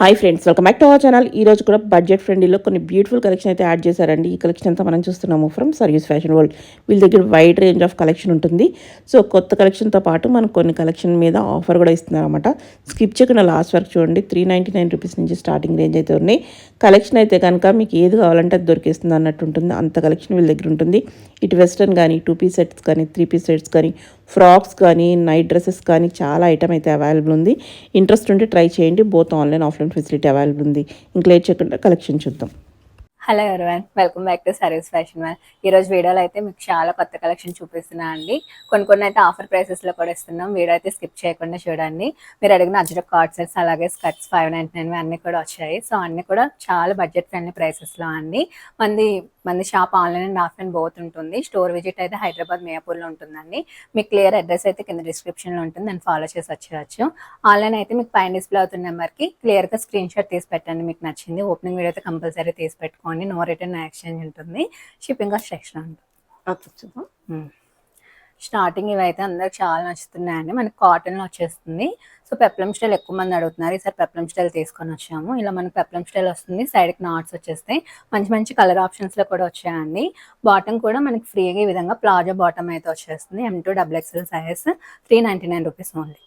Hi friends, welcome back to our channel. ఈ రోజు కూడా బడ్జెట్ ఫ్రెండ్లీలో కొన్ని బ్యూటిఫుల్ కలెక్షన్ అయితే యాడ్ చేశారండి. ఈ కలెక్షన్ అంతా మనం చూస్తున్నాము ఫ్రమ్ సర్వీస్ ఫ్యాషన్ వరల్డ్. వీళ్ళ దగ్గర వైడ్ రేంజ్ ఆఫ్ కలెక్షన్ ఉంటుంది. సో కొత్త కలెక్షన్తో పాటు మనకు కొన్ని కలెక్షన్ మీద ఆఫర్ కూడా ఇస్తున్నారు అనమాట. స్కిప్ చేయకుండా లాస్ట్ వరకు చూడండి. 399 రూపీస్ నుంచి స్టార్టింగ్ రేంజ్ అయితే ఉన్నాయి. కలెక్షన్ అయితే కనుక మీకు ఏది కావాలంటే అది దొరికేస్తుంది అన్నట్టు ఉంటుంది. అంత కలెక్షన్ వీళ్ళ దగ్గర ఉంటుంది. ఇటు వెస్ట్రన్ కానీ, 2 పీస్ సెట్స్ కానీ, 3 పీస్ సెట్స్ కానీ, ఫ్రాక్స్ కానీ, నైట్ డ్రెస్సెస్ కానీ చాలా ఐటమ్ అయితే అవైలబుల్ ఉంది. ఇంట్రెస్ట్ ఉంటే ట్రై చేయండి. Both online offline facility available ఉంది. ఇంకా లేట్ చేయకుండా కలెక్షన్ చూద్దాం. Hello everyone, welcome back to service fashion man. ఈరోజు వీడియోలో అయితే మీకు చాలా కొత్త కలెక్షన్ చూపిస్తున్నా అండి. కొన్ని అయితే ఆఫర్ ప్రైసెస్లో కూడా ఇస్తున్నాం. వీడియో అయితే స్కిప్ చేయకుండా చూడండి. మీరు అడిగిన అజ్రక్ కార్డ్ సెట్స్ అలాగే స్కర్ట్స్ 599 అన్నీ కూడా వచ్చాయి. సో అన్నీ కూడా చాలా బడ్జెట్ ఫ్రెండ్లీ ప్రైసెస్లో అండి. మంది shop online and offline both ఉంటుంది. స్టోర్ విజిట్ అయితే హైదరాబాద్ మియాపూర్లో ఉంటుందండి. మీకు క్లియర్ అడ్రస్ అయితే కింద డిస్క్రిప్షన్లో ఉంటుంది, దాన్ని ఫాలో చేసి వచ్చేయచ్చు. ఆన్లైన్ అయితే మీకు పైన డిస్ప్లే అవుతున్న నెంబర్కి క్లియర్గా స్క్రీన్ షాట్ తీసి పెట్టండి. మీకు నచ్చింది ఓపెనింగ్ వీడియో అయితే కంపల్సరీ తీసి పెట్టుకోండి. నో రిటర్న్ ఎక్స్చేంజ్ ఉంటుంది. షిప్పింగ్ కాస్ట్ ఎక్స్ట్రా ఉంటుంది. స్టార్టింగ్ ఇవైతే అందరికి చాలా నచ్చుతున్నాయండి. మనకి కాటన్లో వచ్చేస్తుంది. సో పెప్లమ్ స్టైల్ ఎక్కువ మంది అడుగుతున్నారు. ఈసారి పెప్లమ్ స్టైల్ తీసుకొని వచ్చాము. ఇలా మనకి పెప్లమ్ స్టైల్ వస్తుంది. సైడ్కి నాట్స్ వచ్చేస్తాయి. మంచి కలర్ ఆప్షన్స్లో కూడా వచ్చాయండి. బాటమ్ కూడా మనకి ఫ్రీగా ఈ విధంగా ప్లాజో బాటమ్ అయితే వచ్చేస్తుంది. M2XXL size 399 rupees only.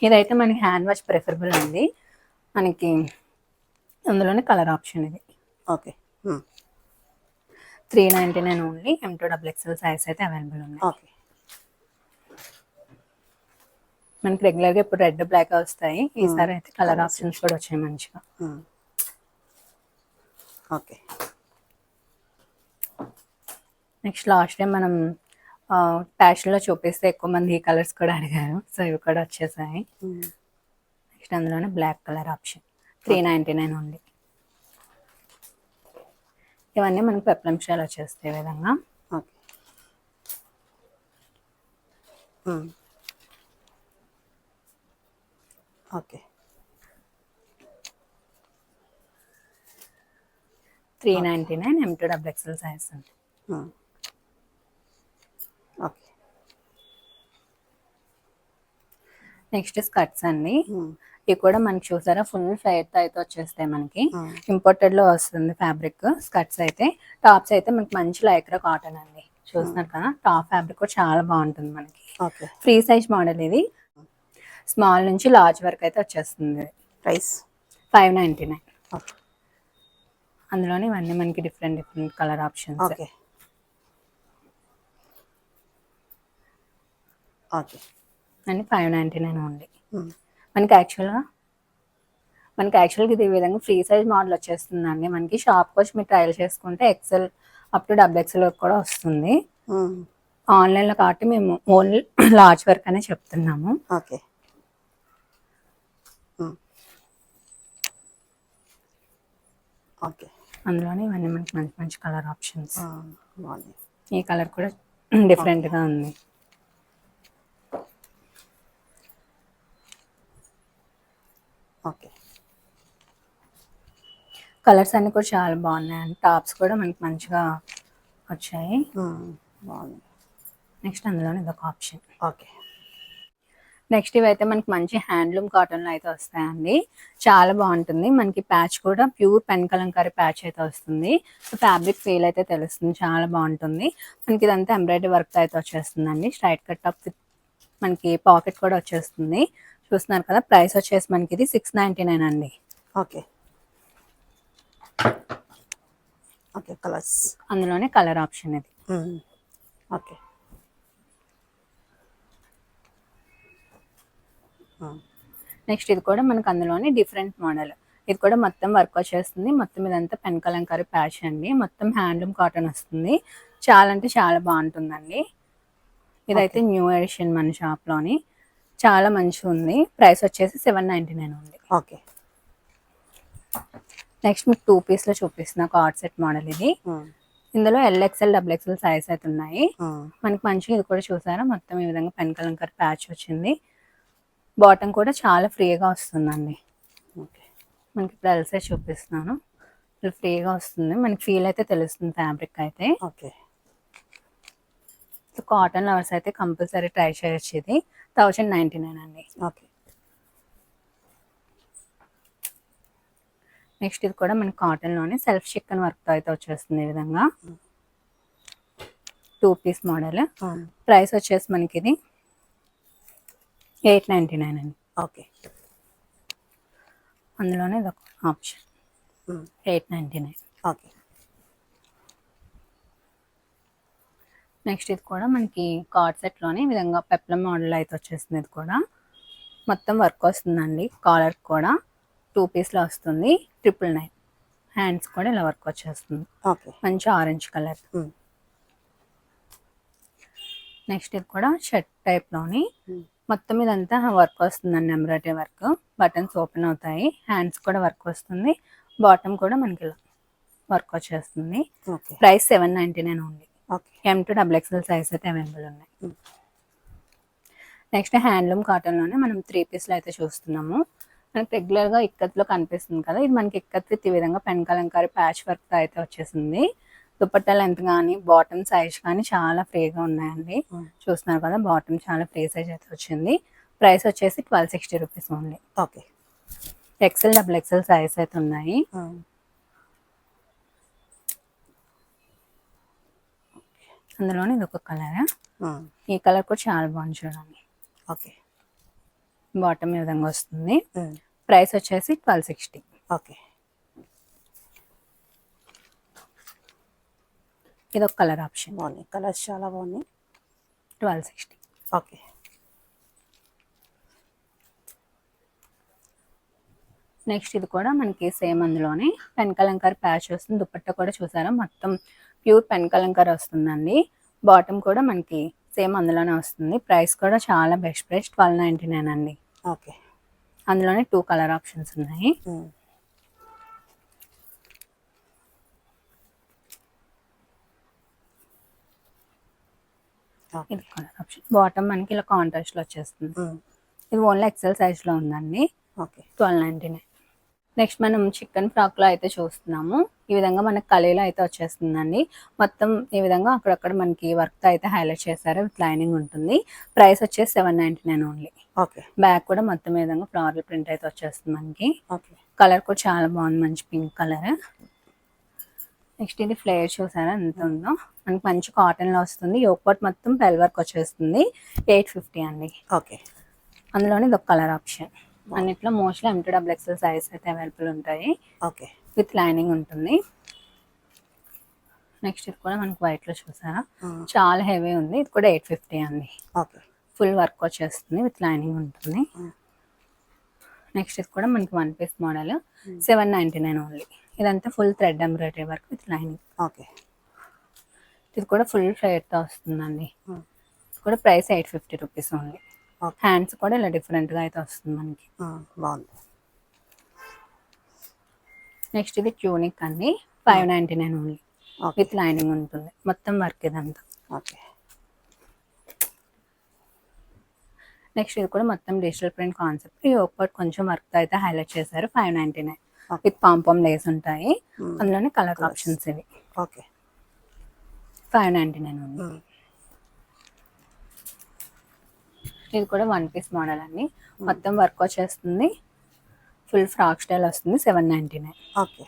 ఇదైతే మనకి హ్యాండ్ వాష్ ప్రిఫరబుల్ అండి. మనకి అందులోనే కలర్ ఆప్షన్ ఇది. Okay, 399 only. M2XXL సైజ్ అయితే అవైలబుల్ ఉంది. ఓకే. మనకి రెగ్యులర్గా ఇప్పుడు రెడ్ బ్లాక్ వస్తాయి. ఈసారి అయితే కలర్ ఆప్షన్స్ కూడా వచ్చాయి మంచిగా. ఓకే. నెక్స్ట్ లాస్ట్ టైం మనం ప్యాషన్లో చూపిస్తే ఎక్కువ మంది ఈ కలర్స్ కూడా అడిగారు. సో ఇవి కూడా వచ్చేసాయి. నెక్స్ట్ అందులోనే బ్లాక్ కలర్ ఆప్షన్ 399 ఓన్లీ. ఇవన్నీ మనకి పెప్లమ్ స్టైల్ వచ్చేస్తాయి ఈ విధంగా. ఓకే. 399 M2XXL సైజ్ ఉంది. ఓకే. నెక్స్ట్ స్కర్ట్స్ అండి. ఇవి కూడా మనకి చూసారా ఫుల్ ఫ్లైట్ అయితే వచ్చేస్తాయి. మనకి ఇంపోర్టెడ్ లో వస్తుంది ఫ్యాబ్రిక్. స్కర్ట్స్ అయితే, టాప్స్ అయితే మనకి మంచి లైక్రా కాటన్ అండి. చూస్తున్నారు కదా, టాప్ ఫ్యాబ్రిక్ కూడా చాలా బాగుంటుంది మనకి. ఫ్రీ సైజ్ మోడల్ ఇది. స్మాల్ నుంచి లార్జ్ వరకు అయితే వచ్చేస్తుంది. ప్రైస్ 599. అందులోనే ఇవన్నీ మనకి different colour options. Okay. Okay. And 599 only. మనకి యాక్చువల్గా ఇది ఈ విధంగా ఫ్రీ సైజ్ మోడల్ వచ్చేస్తుందండి. మనకి షాప్కి వచ్చి మీరు ట్రయల్ చేసుకుంటే XL అప్ టు XXL వరకు కూడా వస్తుంది. ఆన్లైన్లో కాబట్టి మేము ఓన్లీ లార్జ్ వరకు అనే చెప్తున్నాము. ఓకే. ఓకే. అందులోనే ఇవన్నీ మనకి మంచి కలర్ ఆప్షన్స్. ఈ కలర్ కూడా డిఫరెంట్గా ఉంది. ఓకే. కలర్స్ అన్ని కూడా చాలా బాగున్నాయి. టాప్స్ కూడా మనకి మంచిగా వచ్చాయి. బాగుంది. నెక్స్ట్ అందులోనే ఇదొక ఆప్షన్. ఓకే. నెక్స్ట్ ఇవైతే మనకి మంచి హ్యాండ్లూమ్ కాటన్లో అయితే వస్తాయండి. చాలా బాగుంటుంది. మనకి ప్యాచ్ కూడా ప్యూర్ పెన్ కలంకారీ ప్యాచ్ అయితే వస్తుంది. సో ఫ్యాబ్రిక్ ఫీల్ అయితే తెలుస్తుంది. చాలా బాగుంటుంది. మనకి ఇదంతా ఎంబ్రాయిడరీ వర్క్ అయితే వచ్చేస్తుందండి. స్ట్రైట్ కట్ టాప్ విత్ మనకి పాకెట్ కూడా వచ్చేస్తుంది. చూస్తున్నారు కదా, ప్రైస్ వచ్చేసి మనకి ఇది 699 అండి. ఓకే. ఓకే. కలర్స్ అందులోనే కలర్ ఆప్షన్ ఇది. ఓకే. నెక్స్ట్ ఇది కూడా మనకు అందులోనే డిఫరెంట్ మోడల్. ఇది కూడా మొత్తం వర్క్ వచ్చేస్తుంది. మొత్తం ఇదంతా పెన్ కలంకారీ ప్యాచ్ అండి. మొత్తం హ్యాండ్లూమ్ కాటన్ వస్తుంది. చాలా అంటే చాలా బాగుంటుందండి. ఇదైతే న్యూ ఎడిషన్ మన షాప్లోని. చాలా మంచిగా ఉంది. ప్రైస్ వచ్చేసి 799 ఉంది. ఓకే. నెక్స్ట్ మీకు 2 పీస్లో చూపిస్తున్నా కార్డ్ సెట్ మోడల్ ఇది. ఇందులో LXL XXL సైజ్ అయితే ఉన్నాయి. మనకి మంచిగా ఇది కూడా చూసారా, మొత్తం ఈ విధంగా పెన్ కలంకారీ ప్యాచ్ వచ్చింది. బాటమ్ కూడా చాలా ఫ్రీగా వస్తుందండి. మనకి ఇప్పుడు ఎల్ సైజ్ చూపిస్తున్నాను. ఫ్రీగా వస్తుంది. మనకి ఫీల్ అయితే తెలుస్తుంది ఫ్యాబ్రిక్ అయితే. ఓకే. సో కాటన్ లవర్స్ అయితే కంపల్సరీ ట్రై చేయొచ్చు. ఇది 1099 అండి. ఓకే. నెక్స్ట్ ఇది కూడా మనకి కాటన్లోనే సెల్ఫ్ చికెన్ వర్క్తో అయితే వచ్చేస్తుంది ఈ విధంగా 2 పీస్ మోడల్. ప్రైస్ వచ్చేసి మనకి ఇది 899 అండి. ఓకే. అందులోనే ఇది ఒక ఆప్షన్ 899. ఓకే. నెక్స్ట్ ఇది కూడా మనకి కార్డ్ సెట్లోనే ఈ విధంగా పెప్లం మోడల్ అయితే వచ్చేస్తుంది. ఇది కూడా మొత్తం వర్క్ వస్తుందండి. కాలర్ కూడా 2 పీస్లో వస్తుంది 999. హ్యాండ్స్ కూడా ఇలా వర్క్ వచ్చేస్తుంది. ఓకే. మంచి ఆరెంజ్ కలర్. నెక్స్ట్ ఇది కూడా షర్ట్ టైప్లోని మొత్తం ఇదంతా వర్క్ వస్తుందండి. Embroidery work. బటన్స్ ఓపెన్ అవుతాయి. హ్యాండ్స్ కూడా వర్క్ వస్తుంది. బాటమ్ కూడా మనకి ఇలా వర్క్ వచ్చేస్తుంది. ప్రైస్ 799 ఉంది. M to XXL సైజ్ అయితే అవైలబుల్ ఉన్నాయి. నెక్స్ట్ హ్యాండ్లూమ్ కాటన్లోనే మనం 3 పీస్లు అయితే చూస్తున్నాము. మనకి రెగ్యులర్గా ఇక్కత్లో కనిపిస్తుంది కదా, ఇది మనకి ఇక్కత్ విత్ ఈ విధంగా పెన్ కలంకారీ ప్యాచ్ వర్క్తో అయితే వచ్చేసింది. దుపట్టా లెంత్ కానీ బాటమ్ సైజ్ కానీ చాలా ఫ్రీగా ఉన్నాయండి. చూస్తున్నారు కదా, బాటమ్ చాలా ఫ్రీ సైజ్ అయితే వచ్చింది. ప్రైస్ వచ్చేసి 1260 rupees only. Okay. XL XXL size అయితే ఉన్నాయి. అందులోనే ఇది ఒక కలర్. ఈ కలర్ కూడా చాలా బాగుంది చూడండి. ఓకే. బాటమ్ ఈ విధంగా వస్తుంది. ప్రైస్ వచ్చేసి 1260. ఓకే. ఇది ఒక కలర్ ఆప్షన్. బాగున్నాయి కలర్స్, చాలా బాగున్నాయి. 1260. ఓకే. నెక్స్ట్ ఇది కూడా మనకి సేమ్ అందులోనే పెన్ కలంకారీ ప్యాచ్ వస్తుంది. దుపట్టా కూడా చూసారా మొత్తం ప్యూర్ పెన్ కలంకారీ వస్తుందండి. బాటమ్ కూడా మనకి సేమ్ అందులోనే వస్తుంది. ప్రైస్ కూడా చాలా బెస్ట్ ప్రైస్ 1299 అండి. ఓకే. అందులోనే 2 కలర్ ఆప్షన్స్ ఉన్నాయి. ఇది కలర్ ఆప్షన్. బాటమ్ మనకి ఇలా కాంట్రాస్ట్ లో వచ్చేస్తుంది. ఇది ఓన్లీ XL సైజ్ లో ఉందండి. ఓకే. 1299. నెక్స్ట్ మనం చికెన్ ఫ్రాక్ లో అయితే చూస్తున్నాము. ఈ విధంగా మనకి కలీలో అయితే వచ్చేస్తుందండి. మొత్తం ఈ విధంగా అక్కడక్కడ మనకి వర్క్ తో అయితే హైలైట్ చేశారు. విత్ లైనింగ్ ఉంటుంది. ప్రైస్ వచ్చేసి 799 ఓన్లీ. ఓకే. బ్యాక్ కూడా మొత్తం ఈ విధంగా ఫ్లోరల్ ప్రింట్ అయితే వచ్చేస్తుంది మనకి. ఓకే. కలర్ కూడా చాలా బాగుంది, మంచి పింక్ కలర్. నెక్స్ట్ ఇది ఫ్లేర్ చూసారా ఎంత ఉందో, మనకి మంచి కాటన్ లో వస్తుంది. యోక్పాట్ మొత్తం పెల్ వర్క్ వచ్చేస్తుంది. 850 అండి. ఓకే. అందులోనే ఇది ఒక కలర్ ఆప్షన్. అన్నిట్లో mostly M to XXL size అయితే అవైలబుల్ ఉంటాయి. ఓకే. విత్ లైనింగ్ ఉంటుంది. నెక్స్ట్ ఇది కూడా మనకి వైట్ లో చూసారా, చాలా హెవీ ఉంది. ఇది కూడా 850 అండి. ఓకే. ఫుల్ వర్క్ వచ్చేస్తుంది. విత్ లైనింగ్ ఉంటుంది. నెక్స్ట్ ఇది కూడా మనకి 1 పీస్ మోడల్ 799 ఓన్లీ. ఇదంతా full thread embroidery work with lining. Okay. ఇది కూడా ఫుల్ ఫ్లేర్తో వస్తుందండి. ఇది కూడా ప్రైస్ 850 రూపీస్ ఓన్లీ. హ్యాండ్స్ కూడా ఇలా డిఫరెంట్గా అయితే వస్తుంది మనకి. బాగుంది. నెక్స్ట్ ఇది ట్యూనిక్ అండి 599 ఓన్లీ. విత్ లైనింగ్ ఉంటుంది. మొత్తం వర్క్ ఇదంతా. ఓకే. నెక్స్ట్ ఇది కూడా మొత్తం డిజిటల్ ప్రింట్ కాన్సెప్ట్. ఈ ఒకటి కొంచెం వర్క్ అయితే హైలైట్ చేశారు. 599 విత్ పాంపామ్ లేస్ ఉంటాయి. అందులోనే కలర్ ఆప్షన్స్ ఇవి. ఓకే. 599 ఉంది. ఇది కూడా 1 పీస్ మోడల్ అండి. మొత్తం వర్క్ వచ్చేస్తుంది. ఫుల్ ఫ్రాక్ స్టైల్ వస్తుంది. 799. ఓకే.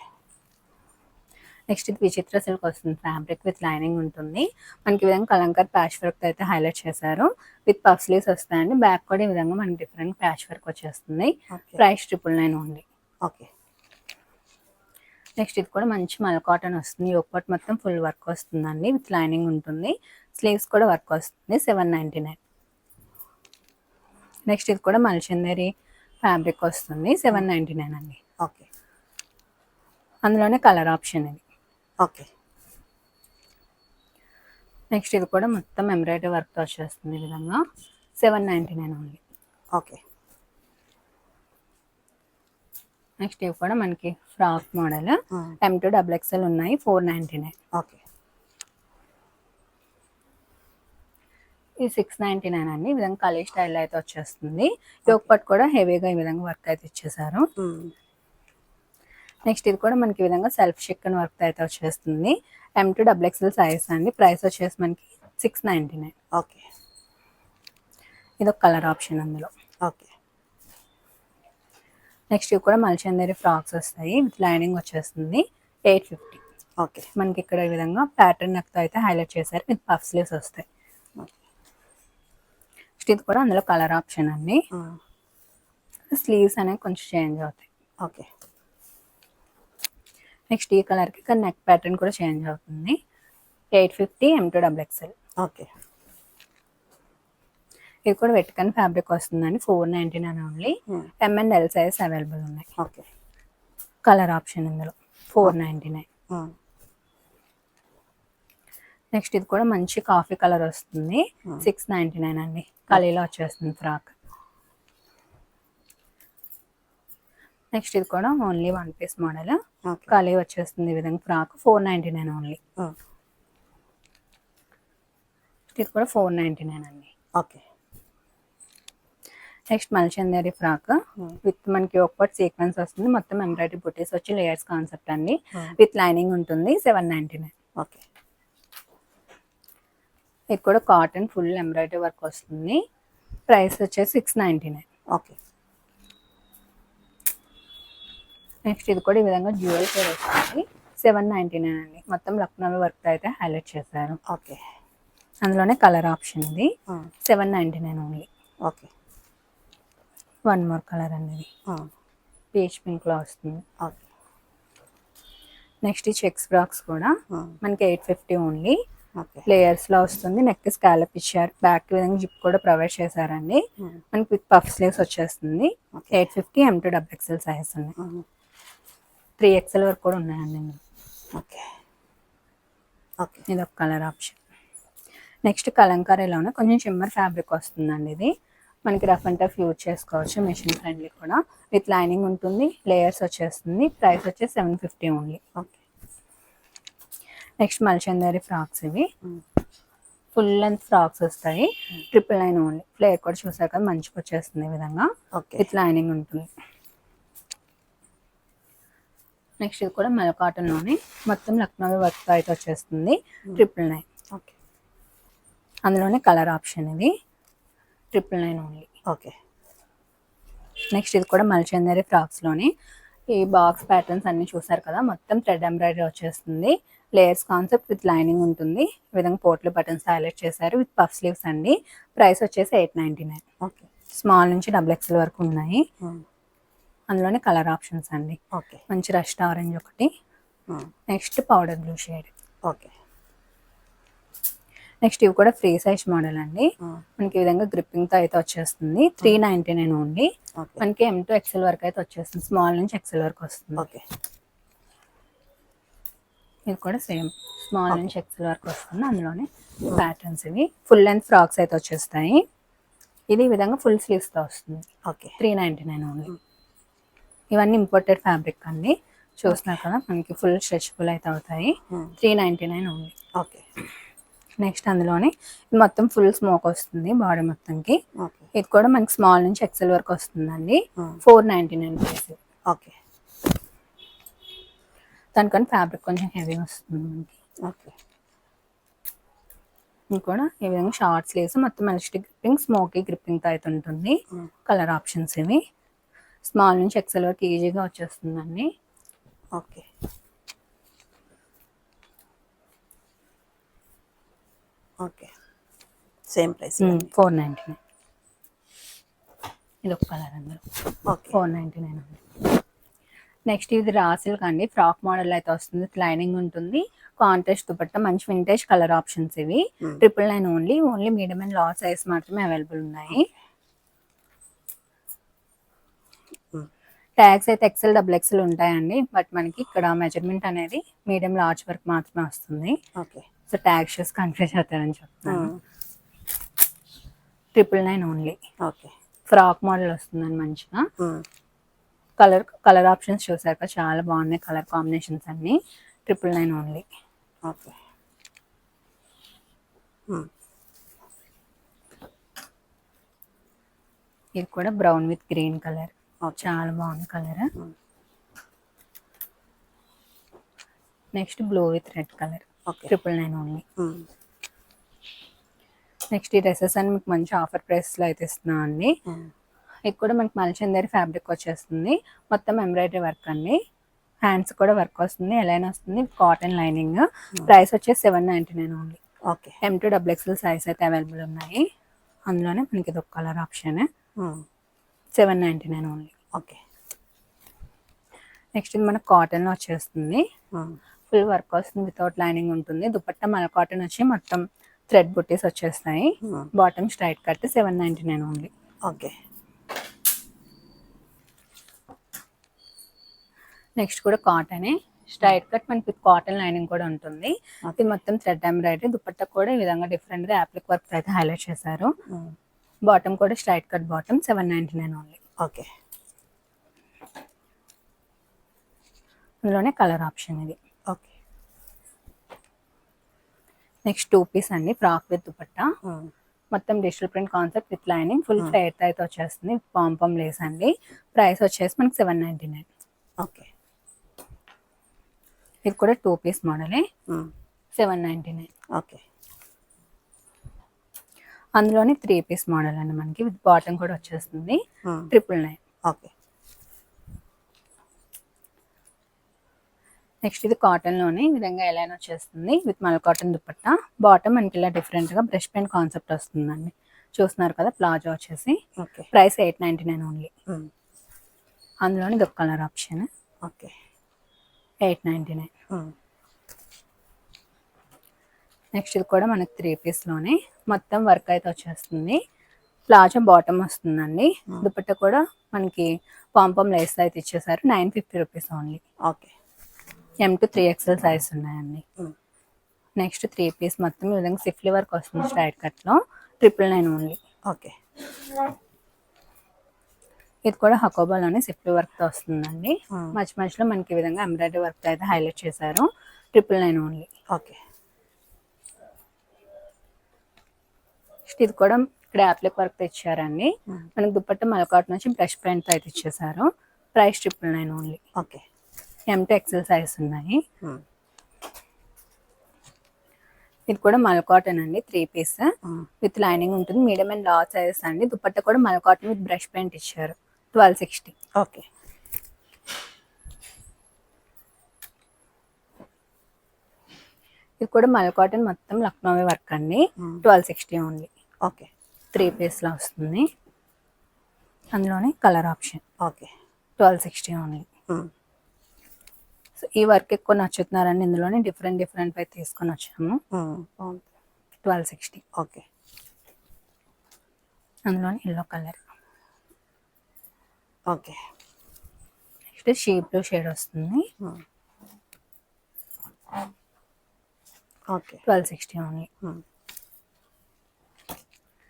నెక్స్ట్ ఇది విచిత్ర సిల్క్ వస్తుంది. ఫ్యాబ్రిక్ విత్ లైనింగ్ ఉంటుంది. మనకి ఈ విధంగా కలంకార్ ప్యాచ్ వర్క్ అయితే హైలైట్ చేశారు. విత్ పఫ్ స్లీవ్స్ వస్తాయండి. బ్యాక్ కూడా ఈ విధంగా మనకి డిఫరెంట్ ప్యాచ్ వర్క్ వచ్చేస్తుంది. ప్రైస్ 999 ఉంది. ఓకే. నెక్స్ట్ ఇది కూడా మంచి మల్ కాటన్ వస్తుంది. యోక్పాట్ మొత్తం ఫుల్ వర్క్ వస్తుందండి. విత్ లైనింగ్ ఉంటుంది. స్లీవ్స్ కూడా వర్క్ వస్తుంది. 799. నెక్స్ట్ ఇది కూడా మల్చందేరి ఫ్యాబ్రిక్ వస్తుంది. 799 అండి. ఓకే. అందులోనే కలర్ ఆప్షన్ ఇది. ఓకే. నెక్స్ట్ ఇది కూడా మొత్తం ఎంబ్రాయిడరీ వర్క్తో వచ్చేస్తుంది. ఈ విధంగా 799 ఓన్లీ. ఓకే. నెక్స్ట్ ఇవి కూడా మనకి frock model M to XXL ఉన్నాయి. 499. ఓకే. ఇది 699 అండి. ఈ విధంగా కలీ స్టైల్ అయితే వచ్చేస్తుంది. యోక్పాట్ కూడా హెవీగా ఈ విధంగా వర్క్ అయితే ఇచ్చేసారు. నెక్స్ట్ ఇది కూడా మనకి ఈ విధంగా సెల్ఫ్ చికెన్ వర్క్ అయితే వచ్చేస్తుంది. M to XXL సైజ్ అండి. ప్రైస్ వచ్చేసి మనకి 699. ఓకే. ఇది ఒక కలర్ ఆప్షన్ అందులో. ఓకే. నెక్స్ట్ ఇవి కూడా మల్చందరి ఫ్రాక్స్ వస్తాయి, విత్ లైనింగ్ వచ్చేస్తుంది. 850. ఓకే. మనకి ఇక్కడ ఈ విధంగా ప్యాటర్న్ నెక్తో అయితే హైలైట్ చేశారు, విత్ పఫ్ స్లీవ్స్ వస్తాయి. నెక్స్ట్ ఇది కూడా అందులో కలర్ ఆప్షన్ అండి. స్లీవ్స్ అనేవి కొంచెం చేంజ్ అవుతాయి. ఓకే. నెక్స్ట్ ఈ కలర్కి ఇక్కడ నెక్ ప్యాటర్న్ కూడా చేంజ్ అవుతుంది. 850 M2XXL. ఓకే. ఇది కూడా వెట్కన్ ఫ్యాబ్రిక్ వస్తుందండి. 499 only. M and L size available ఉన్నాయి. ఓకే. కలర్ ఆప్షన్ ఇందులో 499. నెక్స్ట్ ఇది కూడా మంచి కాఫీ కలర్ వస్తుంది. 699 అండి. కలీలో వచ్చేస్తుంది ఫ్రాక్. నెక్స్ట్ ఇది కూడా ఓన్లీ 1 పీస్ మోడల్, కలీ వచ్చేస్తుంది ఈ విధంగా ఫ్రాక్. 499 ఓన్లీ. ఇది కూడా 499 అండి. ఓకే. నెక్స్ట్ మల్చందరి ఫ్రాక్ విత్ మనకి ఒక సీక్వెన్స్ వస్తుంది, మొత్తం ఎంబ్రాయిడరీ బుటీస్ వచ్చి లేయర్స్ కాన్సెప్ట్ అండి. విత్ లైనింగ్ ఉంటుంది. 799. ఓకే. ఇది కూడా కాటన్ ఫుల్ ఎంబ్రాయిడరీ వర్క్ వస్తుంది. ప్రైస్ వచ్చేసి 699. ఓకే. నెక్స్ట్ ఇది కూడా ఈ విధంగా జ్యువెల్ షేర్ వస్తుంది. 799 అండి. మొత్తం లక్నోవి వర్క్ అయితే హైలైట్ చేశారు. ఓకే. అందులోనే కలర్ ఆప్షన్ ఇది. 799 ఓన్లీ. ఓకే. 1 మోర్ కలర్ అనేది పీచ్ పింక్ లో వస్తుంది. ఓకే. నెక్స్ట్ ఈ చెక్స్ ఫ్రాక్స్ కూడా మనకి 850 ఓన్లీ. ఓకే. లేయర్స్ లో వస్తుంది. నెక్ స్కాలప్ ఇచ్చారు, బ్యాక్ విధంగా జిప్ కూడా ప్రొవైడ్ చేశారండి. మనకి విత్ పఫ్ స్లీవ్స్ వచ్చేస్తుంది. 850 M2XXL సైజ్ ఉన్నాయి. 3XL వరకు కూడా ఉన్నాయండి. ఓకే. ఓకే. ఇది ఒక కలర్ ఆప్షన్. నెక్స్ట్ కలంకారీలోనే కొంచెం షిమ్మర్ ఫ్యాబ్రిక్ వస్తుందండి. ఇది మనకి రఫ్ అండ్ టఫ్ యూజ్ చేసుకోవచ్చు, మెషిన్ ఫ్రెండ్లీ కూడా. విత్ లైనింగ్ ఉంటుంది, లేయర్స్ వచ్చేస్తుంది. ప్రైస్ వచ్చేసి 750 ఓన్లీ. ఓకే. నెక్స్ట్ మల్చందరి ఫ్రాక్స్, ఇవి ఫుల్ లెంత్ ఫ్రాక్స్ వస్తాయి. 999 ఓన్లీ. ఫ్లేర్ కూడా చూసాక మంచిగా వచ్చేస్తుంది ఈ విధంగా. విత్ లైనింగ్ ఉంటుంది. నెక్స్ట్ ఇది కూడా మెల కాటన్ లోనే మొత్తం లక్నోవి వర్క్ అయితే వచ్చేస్తుంది. 999. ఓకే. అందులోనే కలర్ ఆప్షన్ ఇది. 999 ఓన్లీ. ఓకే. నెక్స్ట్ ఇది కూడా మల్చందరి ఫ్రాక్స్ లోనే ఈ బాక్స్ ప్యాటర్న్స్ అన్ని చూసారు కదా, మొత్తం థ్రెడ్ ఎంబ్రాయిడరీ వచ్చేస్తుంది. లేయర్స్ కాన్సెప్ట్ విత్ లైనింగ్ ఉంటుంది. ఈ విధంగా పోర్ట్లు బటన్స్ హైలైట్ చేశారు, విత్ పఫ్ స్లీవ్స్ అండి. ప్రైస్ వచ్చేసి 899. ఓకే. స్మాల్ నుంచి XXL వరకు ఉన్నాయి. అందులోనే కలర్ ఆప్షన్స్ అండి. ఓకే. మంచి రస్ట్ ఆరెంజ్ ఒకటి, next powder blue shade. Okay. Next ఇవి కూడా ఫ్రీ సైజ్ మోడల్ అండి. మనకి ఈ విధంగా గ్రిప్పింగ్ తో అయితే వచ్చేస్తుంది. 399 ఓన్లీ. మనకి M2XL వరకు అయితే వచ్చేస్తుంది. స్మాల్ నుంచి XL వరకు వస్తుంది. ఓకే. ఇది కూడా సేమ్ స్మాల్ నుంచి XL వరకు వస్తుంది. అందులోనే ప్యాటర్న్స్ ఇవి ఫుల్ లెంత్ ఫ్రాక్స్ అయితే వచ్చేస్తాయి. ఇది ఈ విధంగా ఫుల్ స్లీవ్స్ తో వస్తుంది. ఓకే. 399 ఓన్లీ. ఇవన్నీ ఇంపోర్టెడ్ ఫ్యాబ్రిక్ అండి. చూస్తున్నారు కదా, మనకి ఫుల్ స్ట్రెచబుల్ అయితే అవుతాయి. 399 ఓన్లీ. ఓకే. నెక్స్ట్ అందులోనే ఇది మొత్తం ఫుల్ స్మోక్ వస్తుంది బాడీ మొత్తంకి. ఓకే. ఇది కూడా మనకి స్మాల్ నుంచి XL వరకు వస్తుందండి. 499 ప్రైస్. ఓకే. దానికన్నా ఫ్యాబ్రిక్ కొంచెం హెవీ వస్తుంది మనకి. ఓకే. ఇది కూడా ఈ విధంగా షార్ట్ స్లీవ్స్, మొత్తం ఎలాస్టిక్ గ్రిప్పింగ్, స్మోకీ గ్రిప్పింగ్ తో అయితే ఉంటుంది. కలర్ ఆప్షన్స్ ఇవి. స్మాల్ నుంచి XL వరకు ఈజీగా వచ్చేస్తుందండి. ఓకే. ఓకే. Same price. 499. ఇది ఒక కలర్ అందులో. ఓకే. 499 ఉంది. నెక్స్ట్ ఇది రాసిల్క్ అండి. ఫ్రాక్ మోడల్ అయితే వస్తుంది. లైనింగ్ ఉంటుంది. కాంట్రాస్ట్ దుపట్టా, మంచి వింటేజ్ కలర్ ఆప్షన్స్ ఇవి. 999 only. Only medium and large size మాత్రమే అవైలబుల్ ఉన్నాయి. ట్యాగ్స్ అయితే XL XXL ఉంటాయండి. బట్ మనకి ఇక్కడ మెజర్మెంట్ అనేది మీడియం లార్జ్ వరకు మాత్రమే వస్తుంది. Okay. So tag shoes confuse అవుతారని చెప్తాను. 999 ఓన్లీ. ఓకే. ఫ్రాక్ మోడల్ వస్తుందండి మంచిగా. కలర్ ఆప్షన్స్ చూసాక చాలా బాగున్నాయి. కలర్ కాంబినేషన్స్ అన్ని. 999 ఓన్లీ. ఓకే. ఇది కూడా బ్రౌన్ విత్ గ్రీన్ కలర్. చాలా బాగుంది colour. Next blue with red colour. 999 only. Next ఈ డ్రెస్సెస్ అని మీకు మంచి ఆఫర్ ప్రైస్ లో అయితే ఇస్తున్నాం అండి. ఇది కూడా మనకి మల్చందేరి ఫ్యాబ్రిక్ వచ్చేస్తుంది, మొత్తం ఎంబ్రాయిడరీ వర్క్ అండి, హ్యాండ్స్ కూడా వర్క్ వస్తుంది, ఎలైన్ వస్తుంది, కాటన్ లైనింగ్. ప్రైస్ వచ్చేసి 799 only. Okay. M2 XXL size అయితే అవైలబుల్ ఉన్నాయి. అందులోనే మనకి ఇది ఒక colour option. 799 only. Okay. Next ఇది మనకు కాటన్లో వచ్చేస్తుంది, ఫుల్ వర్క్ వస్తుంది, వితౌట్ లైనింగ్ ఉంటుంది. దుపట్టా మల్ కాటన్ వచ్చి మొత్తం థ్రెడ్ బుట్టీస్ వచ్చేస్తాయి. Bottom straight cut 799 only. Okay. Next కూడా కాటనే, స్ట్రైట్ కట్ మనకి కాటన్ లైనింగ్ కూడా ఉంటుంది. ఇది మొత్తం థ్రెడ్ ఎంబ్రాయిడరీ. దుపట్టా కూడా ఈ విధంగా డిఫరెంట్ గా యాప్లిక్ వర్క్ అయితే హైలైట్ చేశారు. బాటమ్ కూడా straight cut bottom 799 only. Okay. అందులోనే కలర్ ఆప్షన్ ఇది. ఓకే. నెక్స్ట్ 2 పీస్ అండి, ఫ్రాక్ విత్ దుపట్టా, మొత్తం digital print concept with lining, full flare అయితే వచ్చేస్తుంది, పాంపమ్ లేస్ అండి. ప్రైస్ వచ్చేసి మనకి 799. ఓకే. ఇది కూడా 2 పీస్ మోడలే, 799. ఓకే. అందులోనే 3 పీస్ మోడల్ అండి, మనకి విత్ బాటమ్ కూడా వచ్చేస్తుంది, 999. ఓకే. నెక్స్ట్ ఇది కాటన్ లోనే ఈ విధంగా ఎలైన్ వచ్చేస్తుంది, విత్ మల్ కాటన్ దుపట్టా. బాటమ్ మనకి ఇలా డిఫరెంట్ గా బ్రష్ పెయింట్ కాన్సెప్ట్ వస్తుందండి, చూస్తున్నారు కదా. ప్లాజో వచ్చేసి ఓకే. Price 899 only. అందులోనే ఇది ఒక కలర్ ఆప్షన్, ఓకే. 899. నెక్స్ట్ ఇది కూడా మనకి 3 పీస్ లోనే మొత్తం వర్క్ అయితే వచ్చేస్తుంది, ప్లాజో బాటమ్ వస్తుందండి. దుపట్టా కూడా మనకి పాంపమ్ లేస్ అయితే ఇచ్చేసారు, 950 rupees only. Okay. M2 3XL size ఉన్నాయండి. నెక్స్ట్ 3 పీస్ మొత్తం ఈ విధంగా సిఫ్లీ వర్క్ వస్తుంది, స్ట్రైట్ కట్ లో 999 ఓన్లీ. ఓకే. ఇది కూడా హకోబాలోనే సిఫ్లీ వర్క్ తో వస్తుందండి. మధ్య మధ్యలో మనకి ఈ విధంగా ఎంబ్రాయిడరీ వర్క్ అయితే హైలైట్ చేశారు, 999 ఓన్లీ. ఓకే. ఇది కూడా ఇక్కడ యాప్లిక్ వర్క్ ఇచ్చారండి, మనకి దుపట్టా మల్కాట్ నుంచి బ్రష్ పెయింట్ అయితే ఇచ్చేసారు. Price 999 only. Okay. M2 XL size ఉన్నాయి. ఇది కూడా మల్ కాటన్ అండి, 3 పీస్ విత్ లైనింగ్ ఉంటుంది, మీడియం అండ్ లార్జ్ సైజెస్ అండి. దుపట్టా కూడా మల్ కాటన్ విత్ బ్రష్ పెయింట్ ఇచ్చారు, 1260. ఓకే. ఇది కూడా మల్ కాటన్ మొత్తం లక్నోవి వర్క్ అండి, 1260 ఓన్లీ. ఓకే. 3 పీస్ లో వస్తుంది, అందులోనే colour option. Okay. 1260 only. So ఈ వర్క్ ఎక్కువ నచ్చుతున్నారండి, ఇందులోనే డిఫరెంట్ డిఫరెంట్ అయితే తీసుకొని వచ్చాము, 1260. ఓకే. అందులోనే yellow colour. Okay. Next she blue shade వస్తుంది, ఓకే. 1260 ఓన్లీ.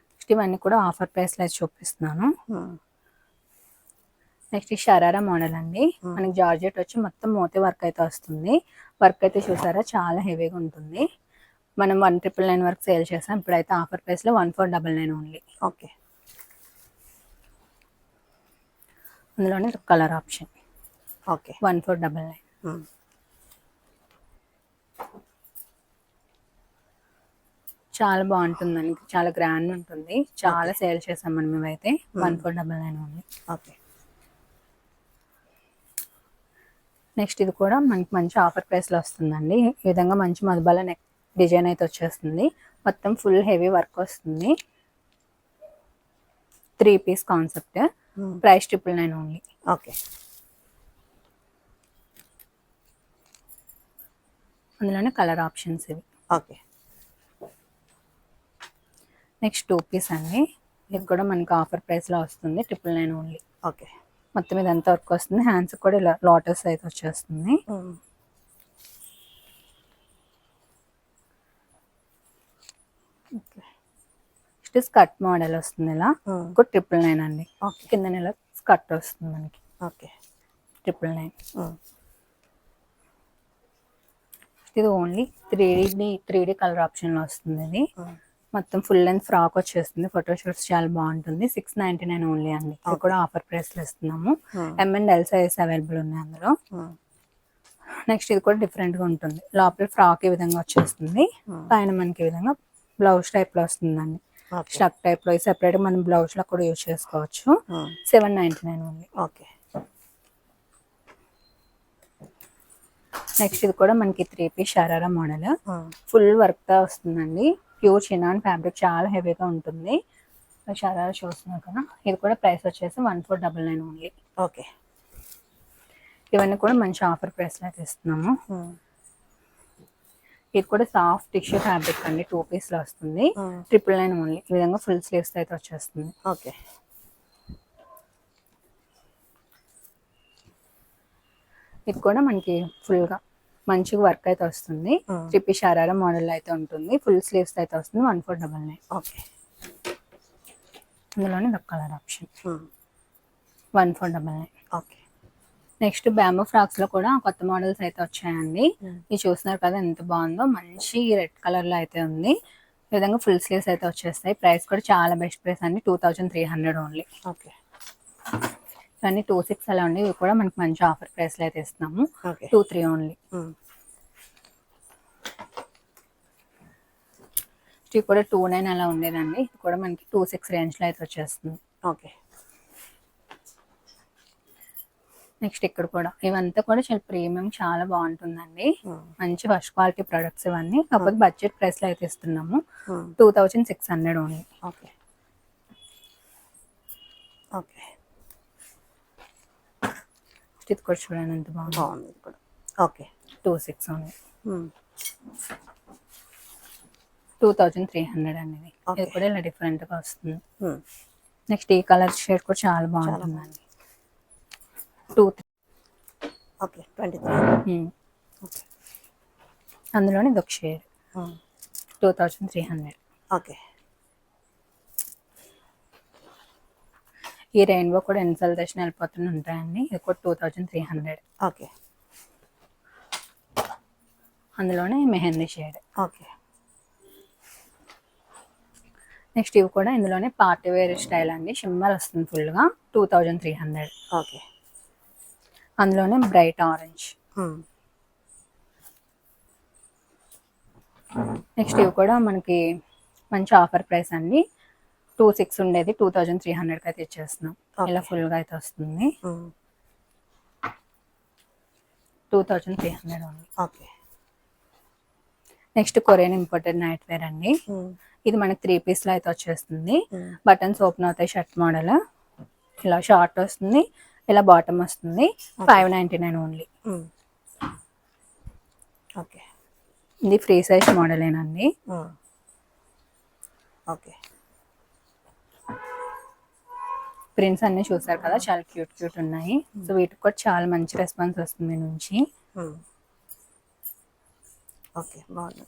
నెక్స్ట్ ఇవన్నీ కూడా ఆఫర్ ప్రైస్లో అయితే చూపిస్తున్నాను. నెక్స్ట్ ఈ షరారా మోడల్ అండి, మనకి జార్జెట్ వచ్చి మొత్తం మోతీ వర్క్ అయితే వస్తుంది. వర్క్ అయితే చూసారా చాలా హెవీగా ఉంటుంది. మనం 1999 వరకు సేల్ చేసాం, ఇప్పుడైతే ఆఫర్ ప్రైస్ లో 1499 ఓన్లీ. ఓకే. అందులోనే కలర్ ఆప్షన్. ఓకే. 1499. చాలా బాగుంటుందండి, చాలా గ్రాండ్ ఉంటుంది, చాలా సేల్ చేసాం మనం ఇవైతే. 1499 ఓన్లీ. ఓకే. నెక్స్ట్ ఇది కూడా మనకి మంచి ఆఫర్ ప్రైస్లో వస్తుందండి. ఈ విధంగా మంచి మధుబాల నెక్ డిజైన్ అయితే వచ్చేస్తుంది, మొత్తం ఫుల్ హెవీ వర్క్ వస్తుంది, 3 piece concept. Price 999 only. Okay. అందులోనే కలర్ ఆప్షన్స్ ఇవి. ఓకే. నెక్స్ట్ 2 పీస్ అండి, ఇది కూడా మనకి ఆఫర్ ప్రైస్లో వస్తుంది, 999 ఓన్లీ. ఓకే. మొత్తం ఇదంతా వర్క్ వస్తుంది, హ్యాండ్స్ కూడా ఇలా లోటస్ అయితే వచ్చేస్తుంది. నెక్స్ట్ స్కర్ట్ మోడల్ వస్తుంది, ఇలా ఇంకో 999 అండి. కింద ఇలా స్కర్ట్ వస్తుంది మనకి. ఓకే. 999. ఇది ఓన్లీ 3D కలర్ ఆప్షన్లో వస్తుంది. ఇది మొత్తం ఫుల్ లెంత్ ఫ్రాక్ వచ్చేస్తుంది, ఫోటోషూట్స్ చాలా బాగుంటుంది, 699 ఓన్లీ అండి. ఇది కూడా ఆఫర్ ప్రైస్లో ఇస్తున్నాము, M&L సైజెస్ అవైలబుల్ ఉన్నాయి అందులో. నెక్స్ట్ ఇది కూడా డిఫరెంట్గా ఉంటుంది, లోపల ఫ్రాక్ ఈ విధంగా వచ్చేస్తుంది, పైన మనకి ఈ విధంగా బ్లౌజ్ టైప్లో వస్తుందండి. ఓకే. స్టక్ టైప్లో సెపరేట్ మనం బ్లౌజ్లో కూడా యూజ్ చేసుకోవచ్చు. ఉమ్. 799 ఉంది. ఓకే. నెక్స్ట్ ఇది కూడా మనకి 3 పీస్ షరారా మోడల్, ఉమ్. ఫుల్ వర్క్తో వస్తుందండి. ప్యూర్ చినాన్ ఫ్యాబ్రిక్, చాలా హెవీగా ఉంటుంది. షరారా చూస్తున్నారు కదా, ఇది కూడా ప్రైస్ వచ్చేసి 1499 ఓన్లీ. ఓకే. ఇవన్నీ కూడా మంచి ఆఫర్ ప్రైస్లో అయితే ఇస్తున్నాము. ఉమ్. ఇది కూడా సాఫ్ట్ టిష్యూ ఫ్యాబ్రిక్ అండి, 2 పీస్లో వస్తుంది. ఉమ్. 999 ఓన్లీ. ఈ విధంగా ఫుల్ స్లీవ్స్ అయితే వచ్చేస్తుంది. ఓకే. ఇది కూడా మనకి ఫుల్గా మంచిగా వర్క్ అయితే వస్తుంది. 3 పీస్ షరారా మోడల్ అయితే ఉంటుంది. ఫుల్ స్లీవ్స్ అయితే వస్తుంది. 1499. ఓకే. అందులోనే ఒక కలర్ ఆప్షన్ ఉమ్. 1499. ఓకే. నెక్స్ట్ బ్యాంబో ఫ్రాక్స్ లో కూడా కొత్త మోడల్స్ అయితే వచ్చాయండి. ఇది చూస్తున్నారు కదా ఎంత బాగుందో, మంచి రెడ్ కలర్ లో అయితే ఉంది. ఈ విధంగా ఫుల్ స్లీవ్స్ అయితే వచ్చేస్తాయి. ప్రైస్ కూడా చాలా బెస్ట్ ప్రైస్ అండి, 2300 ఓన్లీ. ఓకే. ఇవన్నీ 26 అలా ఉంది. ఇవి కూడా మనకి మంచి ఆఫర్ ప్రైస్ లో అయితే ఇస్తున్నాము. ఓకే. 23 ఓన్లీ. ఉమ్. ఇది కూడా 29 అలా ఉండేదండి. ఇది కూడా మనకి 26 రేంజ్ లో అయితే వచ్చేస్తుంది. ఓకే. నెక్స్ట్ ఇక్కడ కూడా ఇవంతా కూడా చాలా ప్రీమియం, చాలా బాగుంటుందండి. మంచి ఫస్ట్ క్వాలిటీ ప్రొడక్ట్స్ ఇవన్నీ, కాకపోతే బడ్జెట్ ప్రైస్ లో అయితే ఇస్తున్నాము. 2600 ఓన్లీ. ఓకే. ఓకే. ఇది కూడా చూడండి ఎంత బాగుంది. బాగుంది ఇది కూడా. ఓకే. 26 ఓన్లీ. ఉమ్. 2300 అండి ఇది. Okay. ఇది కూడా ఇలా డిఫరెంట్ గా వస్తుంది. ఉమ్. నెక్స్ట్ ఈ కలర్ షేడ్ కూడా చాలా బాగుంటుందండి. 2 ఓకే. 23. ఓకే. అందులోనే ఇది ఒక షేడ్, ఉమ్. 2300. ఓకే. ఈ రెయిన్బో కూడా ఎన్నిసార్లు తెచ్చిన వెళ్ళిపోతూనే ఉంటాయండి. ఇది కూడా 2300. ఓకే. అందులోనే మెహందీ షేడ్. ఓకే. నెక్స్ట్ ఇవి కూడా ఇందులోనే పార్టీ వేర్ స్టైల్ అండి, షిమ్మర్ వస్తుంది ఫుల్గా. 2300. ఓకే. అందులోనే బ్రైట్ ఆరెంజ్. ఉమ్. నెక్స్ట్ ఇవి కూడా మనకి మంచి ఆఫర్ ప్రైస్ అండి. 26 ఉండేది 2300 అయితే ఇచ్చేస్తున్నాం. ఇలా ఫుల్గా అయితే వస్తుంది. Um. 2300 only. Okay. Next Korean imported nightwear అండి. ఉమ్. ఇది మనకి 3 పీస్లో అయితే వచ్చేస్తుంది. ఉమ్. బటన్స్ ఓపెన్ అవుతాయి, షర్ట్ మోడల్. ఇలా షార్ట్ వస్తుంది, ఇలా బాటమ్ వస్తుంది. 599 ఓన్లీ. ఉమ్. ఓకే. ఇది ఫ్రీ సైజ్ మోడలేనండి. ఉమ్. ఓకే. ప్రింట్స్ అన్ని చూసారు కదా, చాలా క్యూట్ క్యూట్ ఉన్నాయి. సో వీటికి కూడా చాలా మంచి రెస్పాన్స్ వస్తుంది మీ నుంచి. ఉమ్. ఓకే. బాగుంది.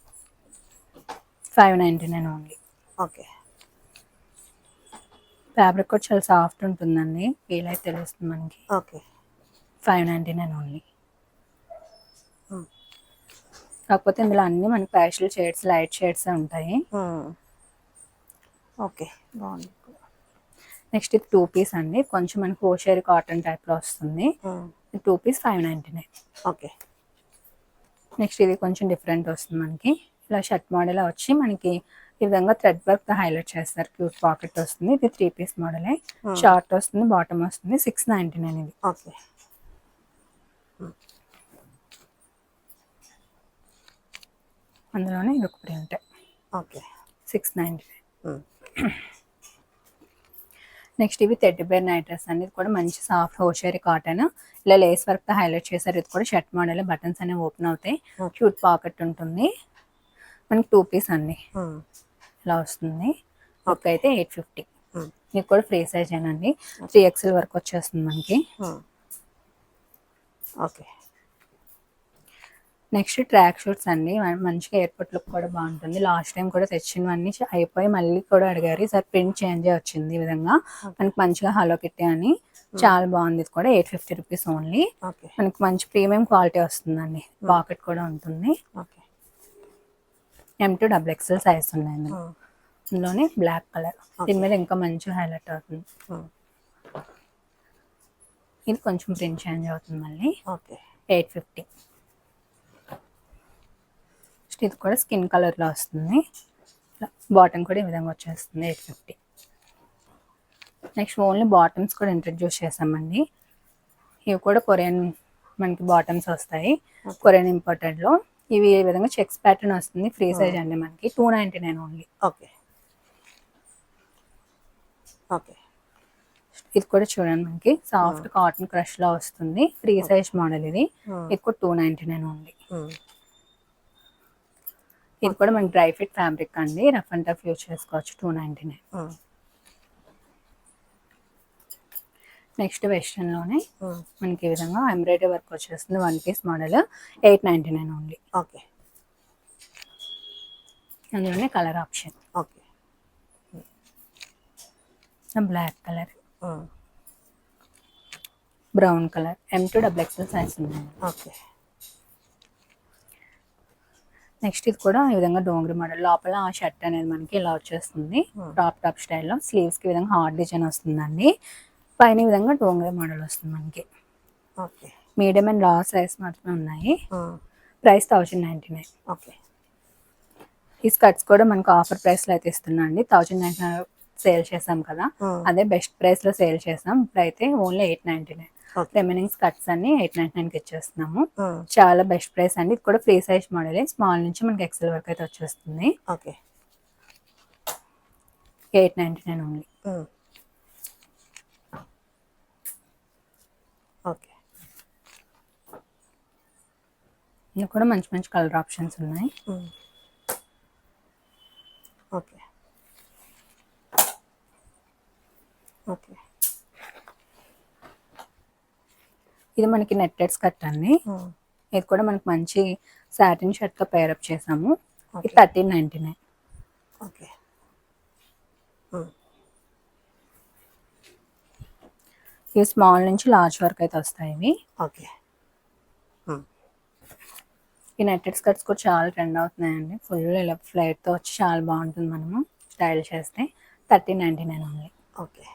599 ఓన్లీ. ఓకే. ఫ్యాబ్రిక్ కూడా చాలా సాఫ్ట్ ఉంటుందండి, ఫీల్ అయితే తెలుస్తుంది మనకి. ఓకే. 599 ఓన్లీ. ఉమ్. కాకపోతే ఇందులో అన్ని మనకి ప్యాస్టల్ షేడ్స్, లైట్ షేడ్స్ ఉంటాయి. ఉమ్. ఓకే. బాగుంది. నెక్స్ట్ ఇది 2 పీస్ అండి, కొంచెం మనకి ఓషేరి కాటన్ టైప్లో వస్తుంది. ఉమ్. 2 పీస్ 599. ఓకే. నెక్స్ట్ ఇది కొంచెం డిఫరెంట్ వస్తుంది మనకి. ఇలా షర్ట్ మోడల్ వచ్చి మనకి ఈ విధంగా థ్రెడ్ వర్క్ హైలైట్ చేస్తారు. క్యూట్ పాకెట్ వస్తుంది. ఇది 3 పీస్ మోడలే. షార్ట్ వస్తుంది, బాటమ్ వస్తుంది. 699 ఇది. ఓకే. అందులోనే ఇది ఒక ప్రింట్. ఓకే. 699. ఉమ్. నెక్స్ట్ ఇవి టెడ్డీ బేర్ నైట్ డ్రెస్ అండి. ఇది కూడా మంచి సాఫ్ట్ హోషేరి కాటన్, ఇలా లేస్ వర్క్ తో హైలైట్ చేశారు. ఇది కూడా షర్ట్ మోడల్, బటన్స్ అనేవి ఓపెన్ అవుతాయి. క్యూట్ పాకెట్ ఉంటుంది. మనకి 2 పీస్ అండి, ఉమ్. ఇలా వస్తుంది. ఒక అయితే 850. ఉమ్. ఇది కూడా ఫ్రీ సైజ్ ఏనండి, 3XL వరకు వచ్చేస్తుంది మనకి. ఉమ్. ఓకే. నెక్స్ట్ ట్రాక్ షూట్స్ అండి, మంచిగా ఎయిర్పోర్ట్ లుక్ కూడా బాగుంటుంది. లాస్ట్ టైం కూడా తెచ్చినవన్నీ అయిపోయి మళ్ళీ కూడా అడిగారు. ఈసారి ప్రింట్ చేంజ్ వచ్చింది. ఈ విధంగా మనకి మంచిగా హలో కిట్టే అని చాలా బాగుంది. ఇది కూడా 850 రూపీస్ ఓన్లీ. ఓకే. మనకి మంచి ప్రీమియం క్వాలిటీ వస్తుందండి. పాకెట్ కూడా ఉంటుంది. ఓకే. M2XXL సైజ్ ఉన్నాయి ఇందులో. ఉమ్. ఇందులోనే బ్లాక్ కలర్, దీని మీద ఇంకా మంచిగా హైలైట్ అవుతుంది. ఉమ్. ఇది కొంచెం ప్రింట్ చేంజ్ అవుతుంది మళ్ళీ. ఓకే. 850. ఇది కూడా స్కిన్ కలర్లో వస్తుంది. బాటమ్ కూడా ఈ విధంగా వచ్చేస్తుంది 850. నెక్స్ట్ ఓన్లీ బాటమ్స్ కూడా ఇంట్రడ్యూస్ చేసామండి. ఇవి కూడా కొరియన్ మనకి బాటమ్స్ వస్తాయి, కొరియన్ ఇంపోర్టెడ్లో. ఇవి ఈ విధంగా చెక్స్ ప్యాటర్న్ వస్తుంది, ఫ్రీ సైజ్ అండి. మనకి 299 ఓన్లీ. Okay okay. ఇది కూడా చూడండి, మనకి సాఫ్ట్ కాటన్ క్రష్ లో వస్తుంది, ఫ్రీ సైజ్ మోడల్. ఇది ఎక్కువ 299 ఓన్లీ. ఇది కూడా మనకి డ్రై ఫిట్ ఫ్యాబ్రిక్ అండి, రఫ్ అండ్ టఫ్ యూజ్ చేసుకోవచ్చు. 299. నెక్స్ట్ వెస్ట్రన్ లోనే మనకి ఈ విధంగా ఎంబ్రాయిడరీ వర్క్ వచ్చేస్తుంది, 1 పీస్ మోడల్, 899 ఓన్లీ. ఓకే. అందులోనే colour option okay. Black colour, brown colour, M2 XXL size ఉంది. ఓకే. నెక్స్ట్ ఇది కూడా ఈ విధంగా డోంగ్రీ మోడల్, లోపల ఆ షర్ట్ అనేది మనకి ఇలా వచ్చేస్తుంది, టాప్ స్టైల్లో. స్లీవ్స్ కి విధంగా హార్డ్ డిజైన్ వస్తుందండి, పైన ఈ విధంగా డోంగ్రీ మోడల్ వస్తుంది మనకి. Okay. Medium and large size మాత్రమే ఉన్నాయి. ప్రైస్ 1099. ఓకే. ఈ స్కర్ట్స్ కూడా మనకు ఆఫర్ ప్రైస్ లో అయితే ఇస్తున్నా అండి. 1099 సేల్ చేసాం కదా, అదే బెస్ట్ ప్రైస్ లో సేల్ చేసాం. ఇప్పుడైతే ఓన్లీ 899. రిమైనింగ్ స్కర్ట్స్ అన్ని 899 కి ఇచ్చేస్తున్నాము. చాలా బెస్ట్ ప్రైస్ అండి. ఇది కూడా ఫ్రీ సైజ్ మోడల్, స్మాల్ నుంచి మనకి ఎక్సెల్ వరకు అయితే వచ్చేస్తుంది. ఓకే. 899 ఓన్లీ. ఓకే. ఇది కూడా మంచి మంచి కలర్ ఆప్షన్స్ ఉన్నాయి. ఓకే. ఓకే. ఇది మనకి నెట్టెడ్ స్కర్ట్ అండి. ఇది కూడా మనకి మంచి సాటిన్ షర్ట్ తో పేరప్ చేసాము. ఇది 1399. ఓకే. ఇవి స్మాల్ నుంచి లార్జ్ వరకు అయితే వస్తాయి ఇవి. ఓకే. ఈ నెట్టెడ్ స్కర్ట్స్ కూడా చాలా ట్రెండ్ అవుతున్నాయండి. ఫుల్ ఇలా ఫ్లైట్ తో వచ్చి చాలా బాగుంటుంది మనము స్టైల్ చేస్తే. 1399 ఓన్లీ. ఓకే.